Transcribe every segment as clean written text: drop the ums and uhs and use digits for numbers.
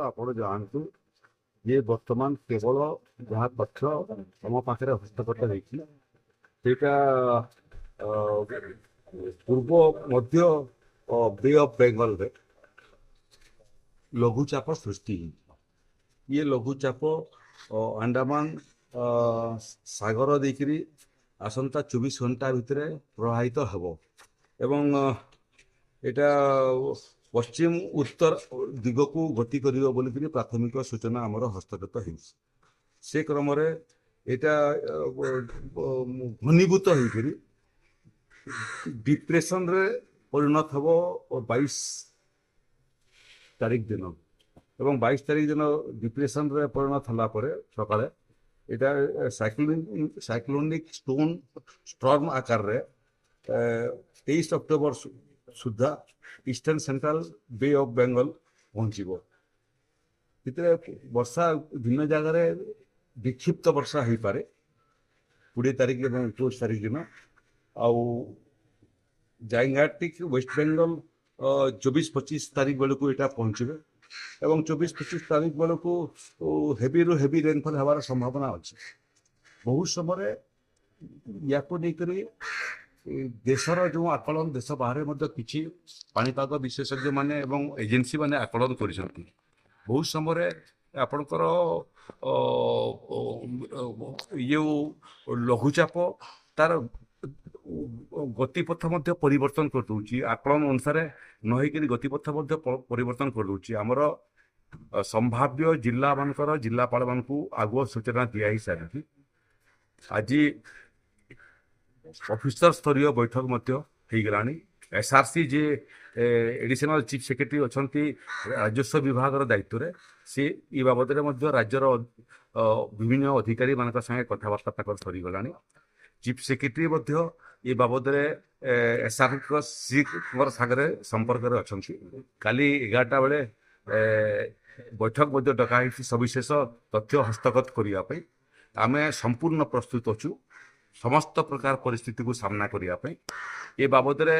ଆପଣ ଜାଣନ୍ତୁ ଯେ ବର୍ତ୍ତମାନ କେବଳ ଯାହା ତଥ୍ୟ ଆମ ପାଖରେ ହସ୍ତଗତ ହେଇଛି ସେଇଟା ପୂର୍ବ ମଧ୍ୟ ବେ ଅଫ୍ ବେଙ୍ଗଲରେ ଲଘୁଚାପ ସୃଷ୍ଟି ହେଇଛି। ଇଏ ଲଘୁଚାପ ଆଣ୍ଡାମାନ ସାଗର ଦେଇକରି ଆସନ୍ତା 24 ଘଣ୍ଟା ଭିତରେ ପ୍ରବାହିତ ହେବ ଏବଂ এটা ପଶ୍ଚିମ ଉତ୍ତର ଦିଗକୁ ଗତି କରିବ ବୋଲିକିରି ପ୍ରାଥମିକ ସୂଚନା ଆମର ହସ୍ତଗତ ହେଉଛି। ସେ କ୍ରମରେ ଏଇଟା ଘନୀଭୂତ ହେଇକରି ଡିପ୍ରେସନରେ ପରିଣତ ହେବ 22 ତାରିଖ ଦିନ ଏବଂ 22 ତାରିଖ ଦିନ ଡିପ୍ରେସନରେ ପରିଣତ ହେଲା ପରେ ସକାଳେ এটা ସାଇକ୍ଲୋନିକ ଷ୍ଟର୍ମ ଆକାରରେ 23 ଅକ୍ଟୋବର ସୁଦ୍ଧା ଇଷ୍ଟର୍ଣ୍ଣ ସେଣ୍ଟ୍ରାଲ ବେ ଅଫ୍ ବେଙ୍ଗଲ ପହଞ୍ଚିବ। ସେଥିରେ ବର୍ଷା ଭିନ୍ନ ଜାଗାରେ ବିକ୍ଷିପ୍ତ ବର୍ଷା ହେଇପାରେ 20 ତାରିଖ ଏବଂ 21 ତାରିଖ ଦିନ। ଆଉ ଜାଇଙ୍ଗାଟିକ ୱେଷ୍ଟ ବେଙ୍ଗଲ 24-25 ତାରିଖ ବେଳକୁ ଏଇଟା ପହଞ୍ଚିବ ଏବଂ 24-25 ତାରିଖ ବେଳକୁ ହେଭିରୁ ହେଭି ରେନଫଲ୍ ହେବାର ସମ୍ଭାବନା ଅଛି। ବହୁତ ସମୟରେ ୟାକୁ ନେଇକରି ଦେଶର ଯେଉଁ ଆକଳନ ଦେଶ ବାହାରେ ମଧ୍ୟ କିଛି ପାଣିପାଗ ବିଶେଷଜ୍ଞ ମାନେ ଏବଂ ଏଜେନ୍ସି ମାନେ ଆକଳନ କରିଛନ୍ତି। ବହୁତ ସମୟରେ ଆପଣଙ୍କର ଇଏ ଲଘୁଚାପ ତାର ଗତିପଥ ମଧ୍ୟ ପରିବର୍ତ୍ତନ କରିଦେଉଛି। ଆକଳନ ଅନୁସାରେ ନ ହେଇକରି ଗତିପଥ ମଧ୍ୟ ପରିବର୍ତ୍ତନ କରିଦେଉଛି। ଆମର ସମ୍ଭାବ୍ୟ ଜିଲ୍ଲାମାନଙ୍କର ଜିଲ୍ଲାପାଳମାନଙ୍କୁ ଆଗୁଆ ସୂଚନା ଦିଆହେଇସାରିଛି। ଆଜି ଅଫିସର ସ୍ତରୀୟ ବୈଠକ ମଧ୍ୟ ହେଇଗଲାଣି। ଏସ୍ଆର୍ସି ଯେ ଏଡିସନାଲ ଚିଫ୍ ସେକ୍ରେଟାରୀ ଅଛନ୍ତି ରାଜସ୍ୱ ବିଭାଗର ଦାୟିତ୍ୱରେ, ସେ ଏ ବାବଦରେ ମଧ୍ୟ ରାଜ୍ୟର ବିଭିନ୍ନ ଅଧିକାରୀମାନଙ୍କ ସାଙ୍ଗେ କଥାବାର୍ତ୍ତା ତାଙ୍କର ସରିଗଲାଣି। ଚିଫ୍ ସେକ୍ରେଟାରୀ ମଧ୍ୟ ଏ ବାବଦରେ ଏସ୍ଆର୍ସିଙ୍କର ସାଙ୍ଗରେ ସମ୍ପର୍କରେ ଅଛନ୍ତି। କାଲି 11ଟା ବେଳେ ବୈଠକ ମଧ୍ୟ ଡକା ହେଇଛି ସବିଶେଷ ତଥ୍ୟ ହସ୍ତଗତ କରିବା ପାଇଁ। ଆମେ ସମ୍ପୂର୍ଣ୍ଣ ପ୍ରସ୍ତୁତ ଅଛୁ ସମସ୍ତ ପ୍ରକାର ପରିସ୍ଥିତିକୁ ସାମ୍ନା କରିବା ପାଇଁ। ଏ ବାବଦରେ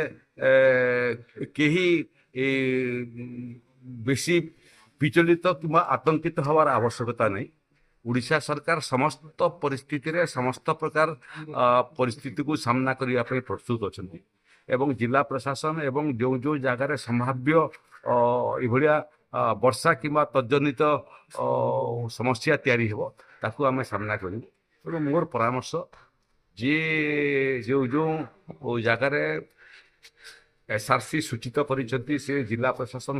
କେହି ବେଶୀ ବିଚଳିତ କିମ୍ବା ଆତଙ୍କିତ ହେବାର ଆବଶ୍ୟକତା ନାହିଁ। ଓଡ଼ିଶା ସରକାର ସମସ୍ତ ପରିସ୍ଥିତିରେ ସମସ୍ତ ପ୍ରକାର ପରିସ୍ଥିତିକୁ ସାମ୍ନା କରିବା ପାଇଁ ପ୍ରସ୍ତୁତ ଅଛନ୍ତି ଏବଂ ଜିଲ୍ଲା ପ୍ରଶାସନ ଏବଂ ଯେଉଁ ଯେଉଁ ଜାଗାରେ ସମ୍ଭାବ୍ୟ ଏଭଳିଆ ବର୍ଷା କିମ୍ବା ତଜ୍ଜନିତ ସମସ୍ୟା ତିଆରି ହେବ ତାକୁ ଆମେ ସାମ୍ନା କରିବୁ। ତେଣୁ ମୋର ପରାମର୍ଶ ଯେଉଁ ଯେଉଁ ଜାଗାରେ ଏସ୍ଆର୍ସି ସୂଚିତ କରିଛନ୍ତି ସେ ଜିଲ୍ଲା ପ୍ରଶାସନ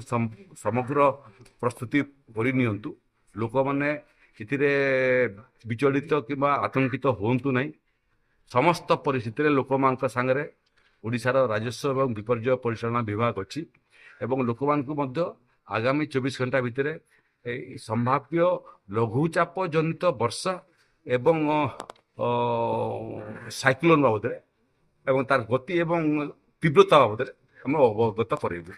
ସମଗ୍ର ପ୍ରସ୍ତୁତି କରିନିଅନ୍ତୁ। ଲୋକମାନେ ଏଥିରେ ବିଚଳିତ କିମ୍ବା ଆତଙ୍କିତ ହୁଅନ୍ତୁ ନାହିଁ। ସମସ୍ତ ପରିସ୍ଥିତିରେ ଲୋକମାନଙ୍କ ସାଙ୍ଗରେ ଓଡ଼ିଶାର ରାଜସ୍ୱ ଏବଂ ବିପର୍ଯ୍ୟୟ ପରିଚାଳନା ବିଭାଗ ଅଛି ଏବଂ ଲୋକମାନଙ୍କୁ ମଧ୍ୟ ଆଗାମୀ 24 ଘଣ୍ଟା ଭିତରେ এই ସମ୍ଭାବ୍ୟ ଲଘୁଚାପ ଜନିତ ବର୍ଷା ଏବଂ ସାଇକ୍ଲୋନ ବାବଦରେ ଏବଂ ତାର ଗତି ଏବଂ ତୀବ୍ରତା ବାବଦରେ ଆମେ ଅବଗତ କରାଇବୁ।